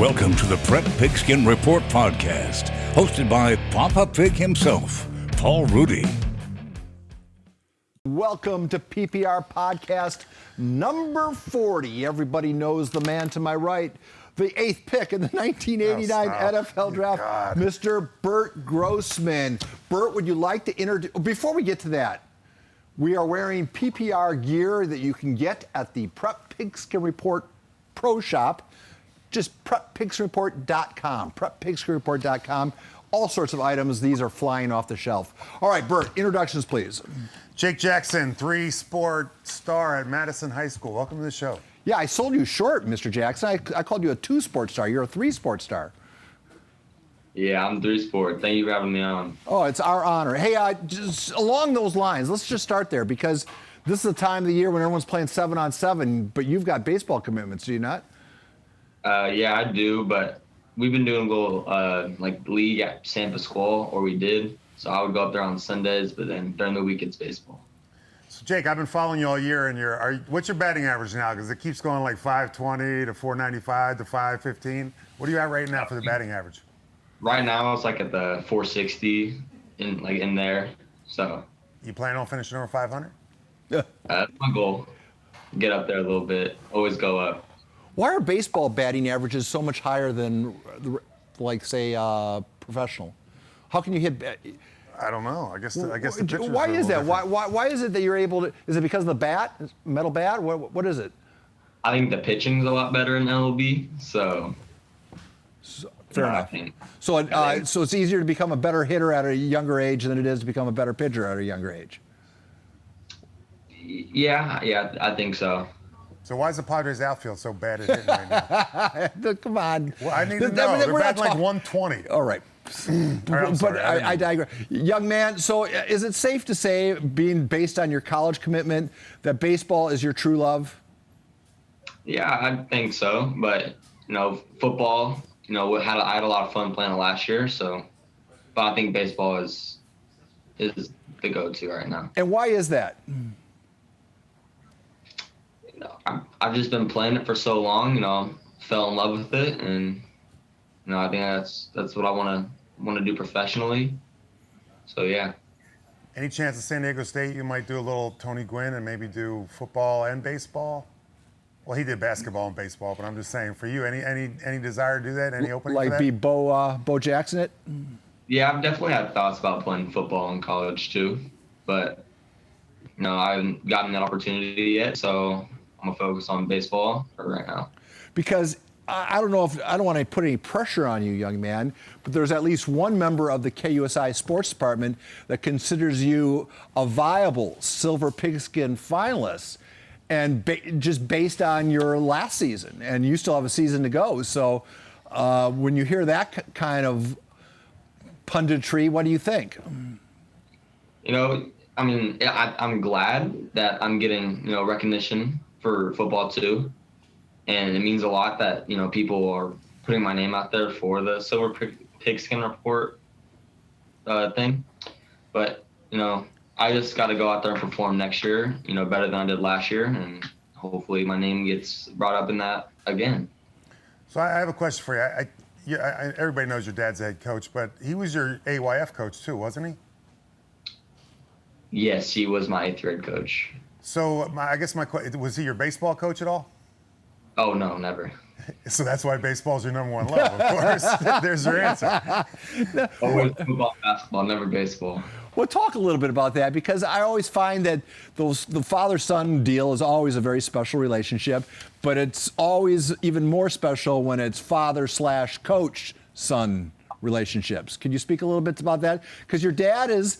Welcome to the Prep Pigskin Report podcast, hosted by Papa Pig himself, Paul Rudy. Welcome to PPR Podcast number 40. Everybody knows the man to my right, the eighth pick in the 1989 NFL Draft, Mr. Burt Grossman. Burt, would you like to introduce, before we get to that, we are wearing PPR gear that you can get at the Prep Pigskin Report Pro Shop. Just preppigskinreport.com, preppigskinreport.com. All sorts of items. These are flying off the shelf. All right, Burt, introductions, please. Jake Jackson, three-sport star at Madison High School. Welcome to the show. Yeah, I sold you short, Mr. Jackson. I called you a two-sport star. You're a three-sport star. Yeah, I'm three-sport. Thank you for having me on. Oh, it's our honor. Hey, just along those lines, let's just start there because this is the time of the year when everyone's playing 7-on-7, but you've got baseball commitments, do you not? Yeah, I do, but we've been doing a little league at San Pasquale, or we did. So I would go up there on Sundays, but then during the week it's baseball. So Jake, I've been following you all year, and what's your batting average now? Because it keeps going like 520 to 495 to 515. What are you at right now for the batting average? Right now it's like at the 460 in there. So you plan on finishing over 500? Yeah. That's my goal. Get up there a little bit. Always go up. Why are baseball batting averages so much higher than, like, say, professional? How can you hit? I don't know. I guess the pitchers why are is that? different. Why is it that you're able to? Is it because of the bat, metal bat? What is it? I think the pitching's a lot better in LB. So fair enough. So it's easier to become a better hitter at a younger age than it is to become a better pitcher at a younger age. Yeah, I think so. So why is the Padres outfield so bad at hitting right now? Come on. Well, I need to know. They're batting like 120. All right. But I digress. Young man, so is it safe to say, being based on your college commitment, that baseball is your true love? Yeah, I think so. But, football, I had a lot of fun playing it last year. So, but I think baseball is the go-to right now. And why is that? I've just been playing it for so long, fell in love with it, and I think that's what I want to do professionally. So yeah. Any chance at San Diego State you might do a little Tony Gwynn and maybe do football and baseball? Well, he did basketball and baseball, but I'm just saying, for you, any desire to do that? Any opening for that? Like be Bo Jackson it? Yeah, I've definitely had thoughts about playing football in college too, but I haven't gotten that opportunity yet. So I'm gonna focus on baseball for right now. Because I don't want to put any pressure on you, young man, but there's at least one member of the KUSI sports department that considers you a viable Silver Pigskin finalist, and just based on your last season, and you still have a season to go. So when you hear that kind of punditry, what do you think? I'm glad that I'm getting recognition for football too, and it means a lot that people are putting my name out there for the Silver Pigskin Report thing. But I just got to go out there and perform next year, better than I did last year, and hopefully my name gets brought up in that again. So I have a question for you. Everybody knows your dad's the head coach, but he was your AYF coach too, wasn't he? Yes, he was my 8th grade coach. So I guess my question, was he your baseball coach at all? Oh, no, never. So that's why baseball's your number one love, of course. There's your answer. Always football, basketball, never baseball. Well, talk a little bit about that, because I always find that the father-son deal is always a very special relationship, but it's always even more special when it's father/coach-son relationships. Can you speak a little bit about that? Because your dad he's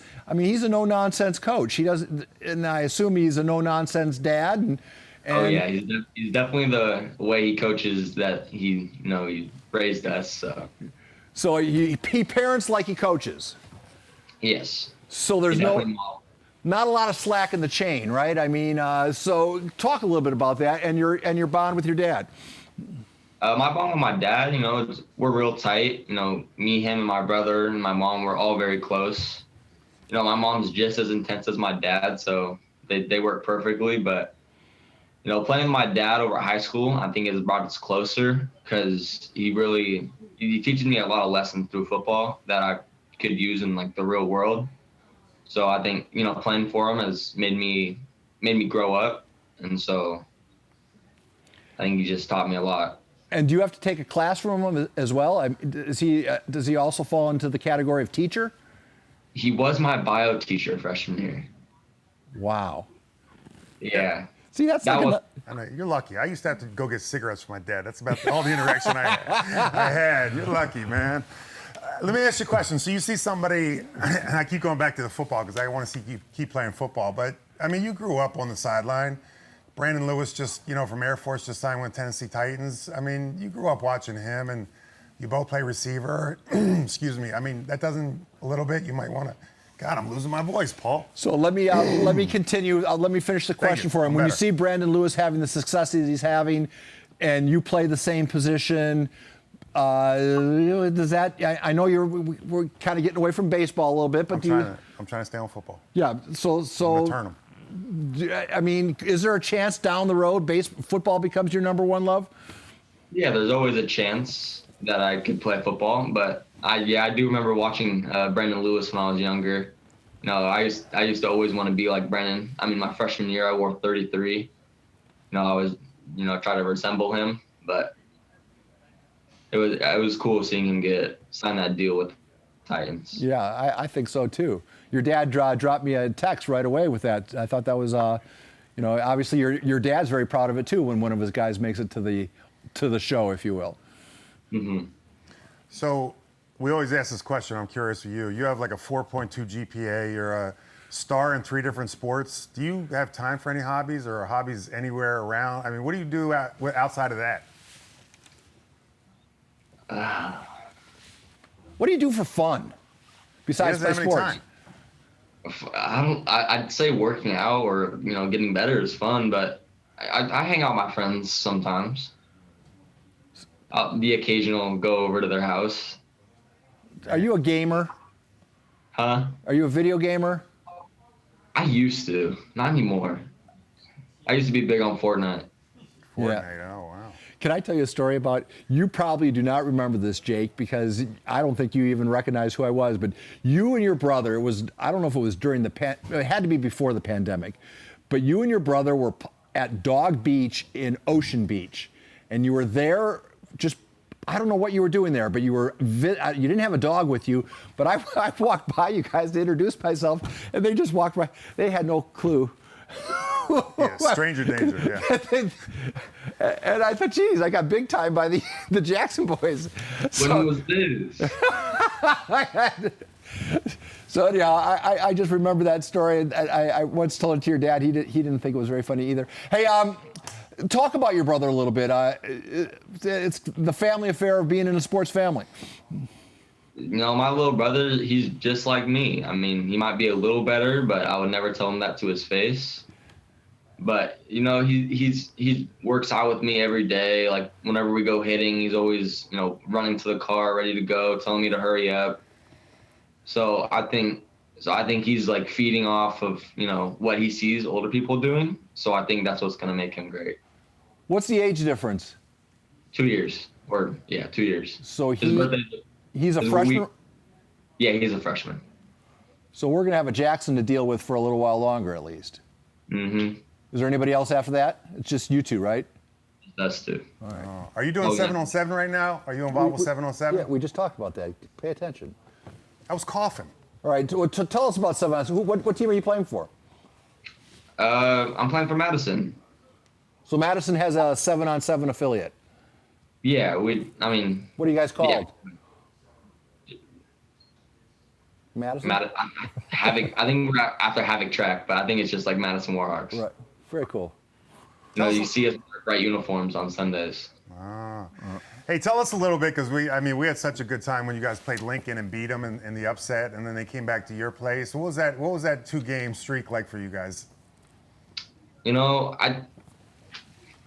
a no-nonsense coach. He doesn't, and I assume he's a no-nonsense dad. And oh yeah, he's definitely the way he coaches that he raised us. So he parents like he coaches. Yes. So there's not a lot of slack in the chain, right? So talk a little bit about that and your bond with your dad. My bond with my dad, we're real tight. Me, him, and my brother and my mom, we're all very close. My mom's just as intense as my dad, so they work perfectly. But Playing with my dad over at high school, I think has brought us closer because he teaches me a lot of lessons through football that I could use in like the real world. So I think, playing for him has made me grow up. And so I think he just taught me a lot. And do you have to take a class from him as well? Does he also fall into the category of teacher? He was my bio teacher freshman year. Wow. Yeah. See, I know, you're lucky. I used to have to go get cigarettes for my dad. That's about all the interaction I had. You're lucky, man. Let me ask you a question. So you see somebody, and I keep going back to the football because I want to see you keep playing football. But, I mean, you grew up on the sideline. Brandon Lewis just, from Air Force, just signed with Tennessee Titans. I mean, you grew up watching him, and you both play receiver. Excuse me. I mean, that doesn't, a little bit, you might want to. God, I'm losing my voice, Paul. So let me continue. Let me finish the question for him. When you see Brandon Lewis having the successes he's having, and you play the same position, does that? I know we're kind of getting away from baseball a little bit, but I'm trying to stay on football. Yeah. So return them. I mean, is there a chance down the road football becomes your number one love? Yeah, there's always a chance that I could play football, but I do remember watching Brandon Lewis when I was younger. I used to always want to be like Brandon. I mean, my freshman year I wore 33. I was try to resemble him, but it was cool seeing him sign that deal with Titans. Yeah, I think so too. Your dad dropped me a text right away with that. I thought that was, obviously your dad's very proud of it too when one of his guys makes it to the show, if you will. Mm-hmm. So we always ask this question. I'm curious with you. You have like a 4.2 GPA. You're a star in 3 different sports. Do you have time for any hobbies or hobbies anywhere around? I mean, what do you do outside of that? What do you do for fun besides play sports? I'd say working out or getting better is fun, but I hang out with my friends sometimes. The occasional go over to their house. Are you a gamer? Huh? Are you a video gamer? I used to, not anymore. I used to be big on Fortnite. Yeah. Oh wow. Can I tell you a story about, you probably do not remember this, Jake, because I don't think you even recognize who I was, but you and your brother, I don't know if it was during it had to be before the pandemic, but you and your brother were at Dog Beach in Ocean Beach, and you were there I don't know what you were doing there, but you didn't have a dog with you, but I walked by you guys to introduce myself, and they just walked by. They had no clue. Yeah, stranger danger, yeah. And I thought, geez, I got big time by the Jackson boys. When was this? So anyhow, I just remember that story. And I once told it to your dad. He didn't think it was very funny either. Hey, talk about your brother a little bit. It's the family affair of being in a sports family. My little brother, he's just like me. I mean, he might be a little better, but I would never tell him that to his face. But, he works out with me every day. Like, whenever we go hitting, he's always, running to the car, ready to go, telling me to hurry up. So I think he's, like, feeding off of, what he sees older people doing. So I think that's what's going to make him great. What's the age difference? 2 years. 2 years. So he's a freshman? Yeah, he's a freshman. So we're going to have a Jackson to deal with for a little while longer, at least. Mm-hmm. Is there anybody else after that? It's just you two, right? Us two. All right. Are you doing 7-on-7 right now? Are you involved with 7-on-7? Yeah, we just talked about that. Pay attention. I was coughing. All right, tell us about 7-on-7. What team are you playing for? I'm playing for Madison. So Madison has a 7-on-7 affiliate. Yeah, what are you guys called? Yeah. Madison? Havoc. I think we're after Havoc track, but I think it's just like Madison Warhawks. Right. Very cool. You see us in bright uniforms on Sundays. Hey, tell us a little bit, because we had such a good time when you guys played Lincoln and beat them in the upset, and then they came back to your place. What was that 2-game streak like for you guys? It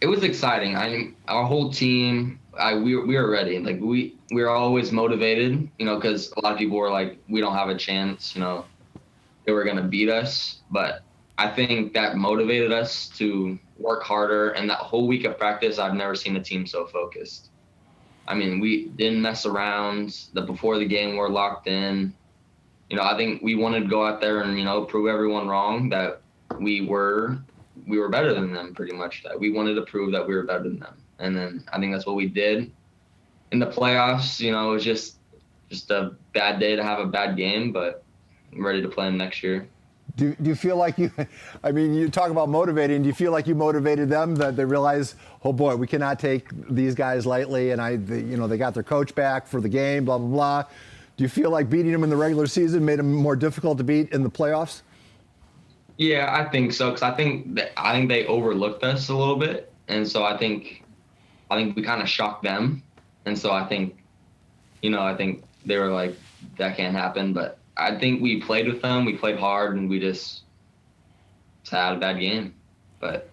was exciting. Our whole team, we were ready. Like we were always motivated, because a lot of people were like, we don't have a chance, they were gonna beat us. But I think that motivated us to work harder. And that whole week of practice, I've never seen a team so focused. I mean, we didn't mess around. Before the game, we're locked in. You know, I think we wanted to go out there and, you know, prove everyone wrong that we were better than them, pretty much. That we wanted to prove that we were better than them. And then I think that's what we did. In the playoffs, you know, it was just a bad day to have a bad game, but I'm ready to play them next year. Do you feel like you talk about motivating, do you feel like you motivated them, that they realize, oh boy, we cannot take these guys lightly, and they got their coach back for the game, blah, blah, blah. Do you feel like beating them in the regular season made them more difficult to beat in the playoffs? Yeah, I think so, because I think they overlooked us a little bit, and so I think we kind of shocked them, and so I think they were like, that can't happen, but I think we played with them, we played hard, and we just had a bad game. But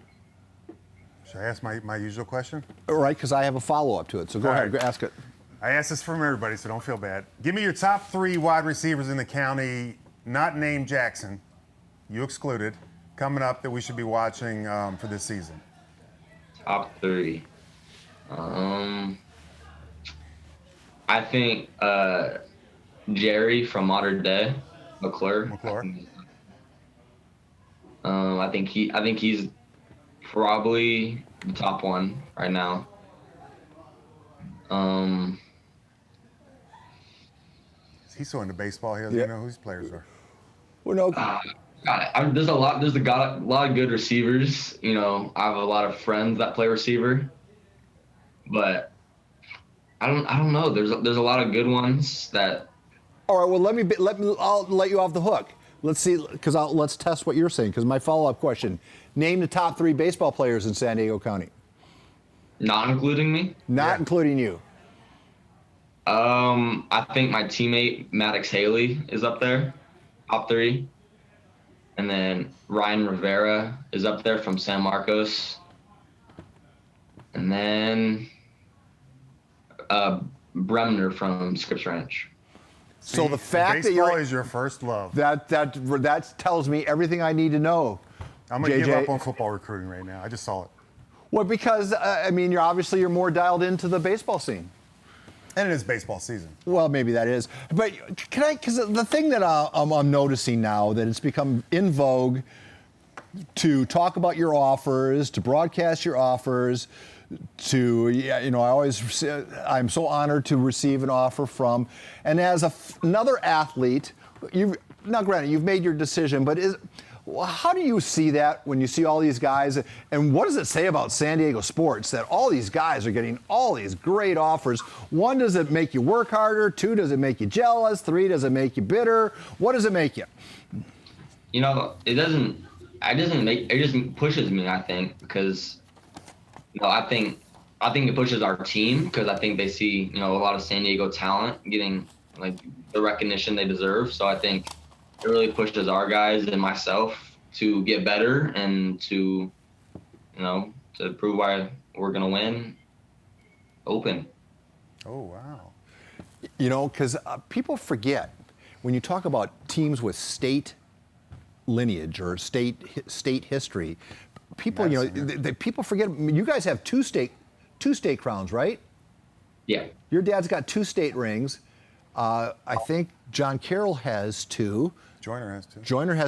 should I ask my usual question? All right, because I have a follow-up to it, so go ahead, ask it. I ask this from everybody, so don't feel bad. Give me your top 3 wide receivers in the county, not named Jackson, you excluded, coming up that we should be watching for this season. Top 3. I think Jerry from Modern Day, McClure. I think he's probably the top one right now. Is he so into baseball here? Do you know who his players are? Well, no. There's a lot of good receivers. You know, I have a lot of friends that play receiver, but I don't know. There's a lot of good ones that. All right. Well, I'll let you off the hook. Let's see, because let's test what you're saying. Because my follow-up question: name the top 3 baseball players in San Diego County. Not including me. Not including you. I think my teammate Maddox Haley is up there, top 3, and then Ryan Rivera is up there from San Marcos, and then Bremner from Scripps Ranch. So the fact that baseball is your first love. That tells me everything I need to know. I'm gonna give up on football recruiting right now. I just saw it. Well, because you're more dialed into the baseball scene. And it is baseball season. Well, maybe that is. But because the thing that I'm noticing now, that it's become in vogue to talk about your offers, to broadcast your offers, I'm so honored to receive an offer from, and as another athlete, granted, you've made your decision, but how do you see that when you see all these guys, and what does it say about San Diego sports that all these guys are getting all these great offers? 1, does it make you work harder? 2, does it make you jealous? 3, does it make you bitter? What does it make you? You know, it just pushes me, I think, because, I think it pushes our team, because I think they see, a lot of San Diego talent getting like the recognition they deserve. So I think it really pushes our guys and myself to get better and to prove why we're going to win open. Oh, wow. Because people forget, when you talk about teams with state lineage or state history, people, people forget, you guys have two state crowns, right? Yeah. Your dad's got 2 state rings. I think John Carroll has 2. Joyner has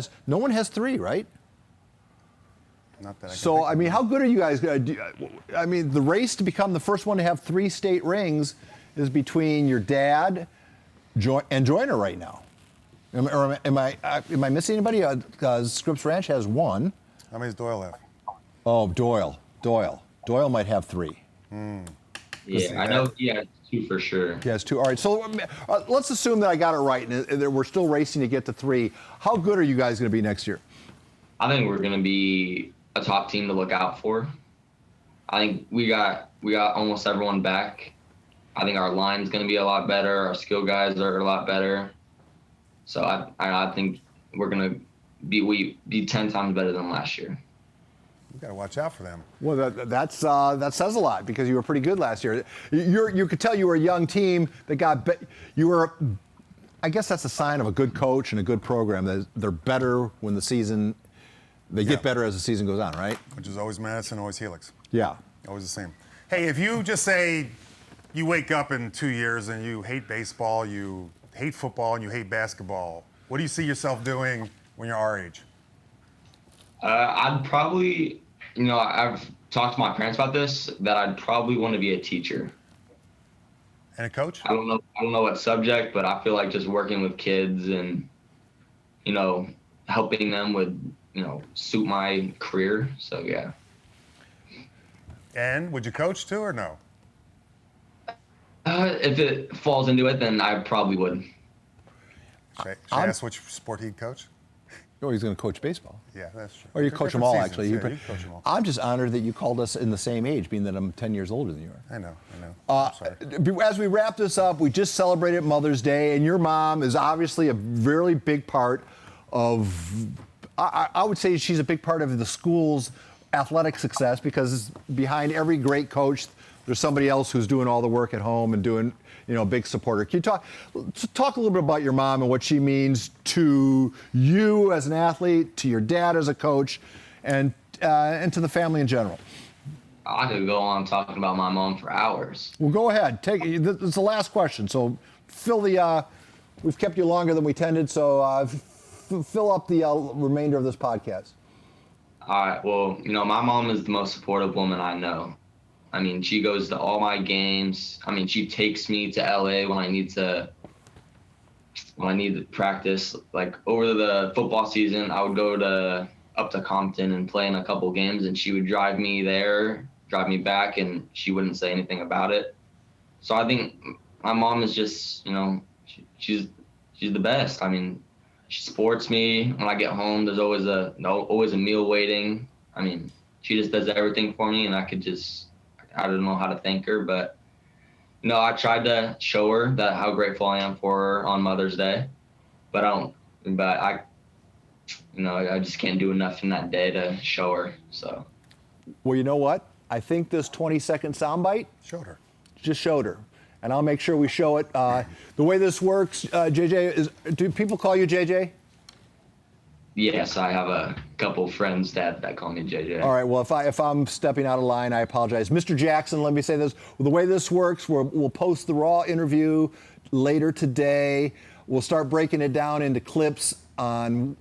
2. No one has 3, right? Not that I can So, think of. how good are you guys? The race to become the first one to have 3 state rings is between your dad and Joyner right now. Am I missing anybody? Scripps Ranch has 1. How many does Doyle have? Oh, Doyle might have 3. Yeah, I know he has 2 for sure. He has 2. All right, so let's assume that I got it right, and that we're still racing to get to 3. How good are you guys going to be next year? I think we're going to be a top team to look out for. I think we got almost everyone back. I think our line's going to be a lot better. Our skill guys are a lot better. So I think we're going to be 10 times better than last year. You got to watch out for them. Well, that says a lot, because you were pretty good last year. You could tell you were a young team that got I guess that's a sign of a good coach and a good program, that they're better when the season They get better as the season goes on, right? Which is always Madison, always Helix. Yeah. Always the same. Hey, if you just say you wake up in 2 years and you hate baseball, you hate football, and you hate basketball, what do you see yourself doing when you're our age? I'd probably, I've talked to my parents about this, that I'd probably want to be a teacher. And a coach? I don't know what subject, but I feel like just working with kids and, helping them with, suit my career. So, yeah. And would you coach too or no? If it falls into it, then I probably would. Should I ask which sport he'd coach? Oh, he's going to coach baseball. Yeah, that's true. Or you coach them all, Different actually. seasons. Yeah, you coach them all. I'm just honored that you called us in the same age, being that I'm 10 years older than you are. I know. I'm sorry. As we wrap this up, we just celebrated Mother's Day, and your mom is obviously a really big part of, I would say she's a big part of the school's athletic success, because behind every great coach, there's somebody else who's doing all the work at home and doing, a big supporter. Can you talk a little bit about your mom and what she means to you as an athlete, to your dad as a coach, and to the family in general? I could go on talking about my mom for hours. Well, go ahead. This is the last question. So we've kept you longer than we intended, so fill up the remainder of this podcast. All right. Well, my mom is the most supportive woman I know. I mean, she goes to all my games. I mean, she takes me to LA when I need to practice. Like over the football season, I would go up to Compton and play in a couple games, and she would drive me there, drive me back, and she wouldn't say anything about it. So I think my mom is just, she's the best. I mean, she supports me. When I get home, there's always a meal waiting. I mean, she just does everything for me, and I don't know how to thank her, but I tried to show her how grateful I am for her on Mother's Day, but I just can't do enough in that day to show her. So. Well, you know what? I think this 20-second soundbite just showed her. And I'll make sure we show it. The way this works, JJ, do people call you JJ? Yes, I have a couple friends that call me JJ. All right, well, if I'm stepping out of line, I apologize. Mr. Jackson, let me say this. Well, the way this works, we'll post the raw interview later today. We'll start breaking it down into clips on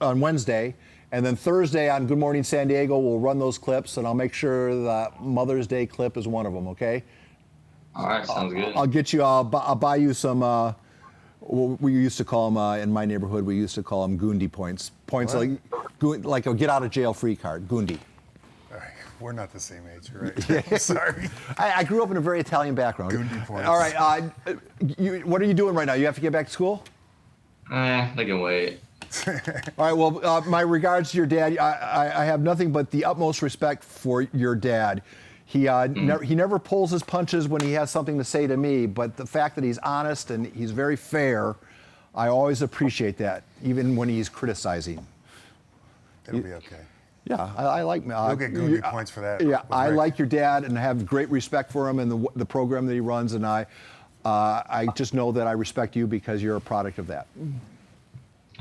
Wednesday. And then Thursday on Good Morning San Diego, we'll run those clips, and I'll make sure the Mother's Day clip is one of them, okay? All right, sounds good. I'll get you, I'll buy you some, we used to call them, in my neighborhood, we used to call them Goondi points. Points like a get out of jail free card, Goondi. All right, we're not the same age, right? I'm sorry. I grew up in a very Italian background. Goondi points. All right, what are you doing right now? You have to get back to school? I can wait. All right, well, my regards to your dad. I have nothing but the utmost respect for your dad. He never pulls his punches when he has something to say to me, but the fact that he's honest and he's very fair, I always appreciate that, even when he's criticizing. It'll be okay. Yeah, I like. You'll get Goondi points for that. Yeah, I like your dad and have great respect for him and the program that he runs, and I just know that I respect you because you're a product of that.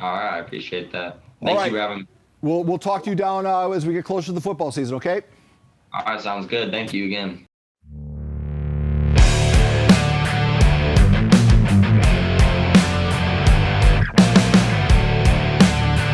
All right, I appreciate that. Thank you for having me. We'll talk to you down as we get closer to the football season, okay? All right, sounds good. Thank you again.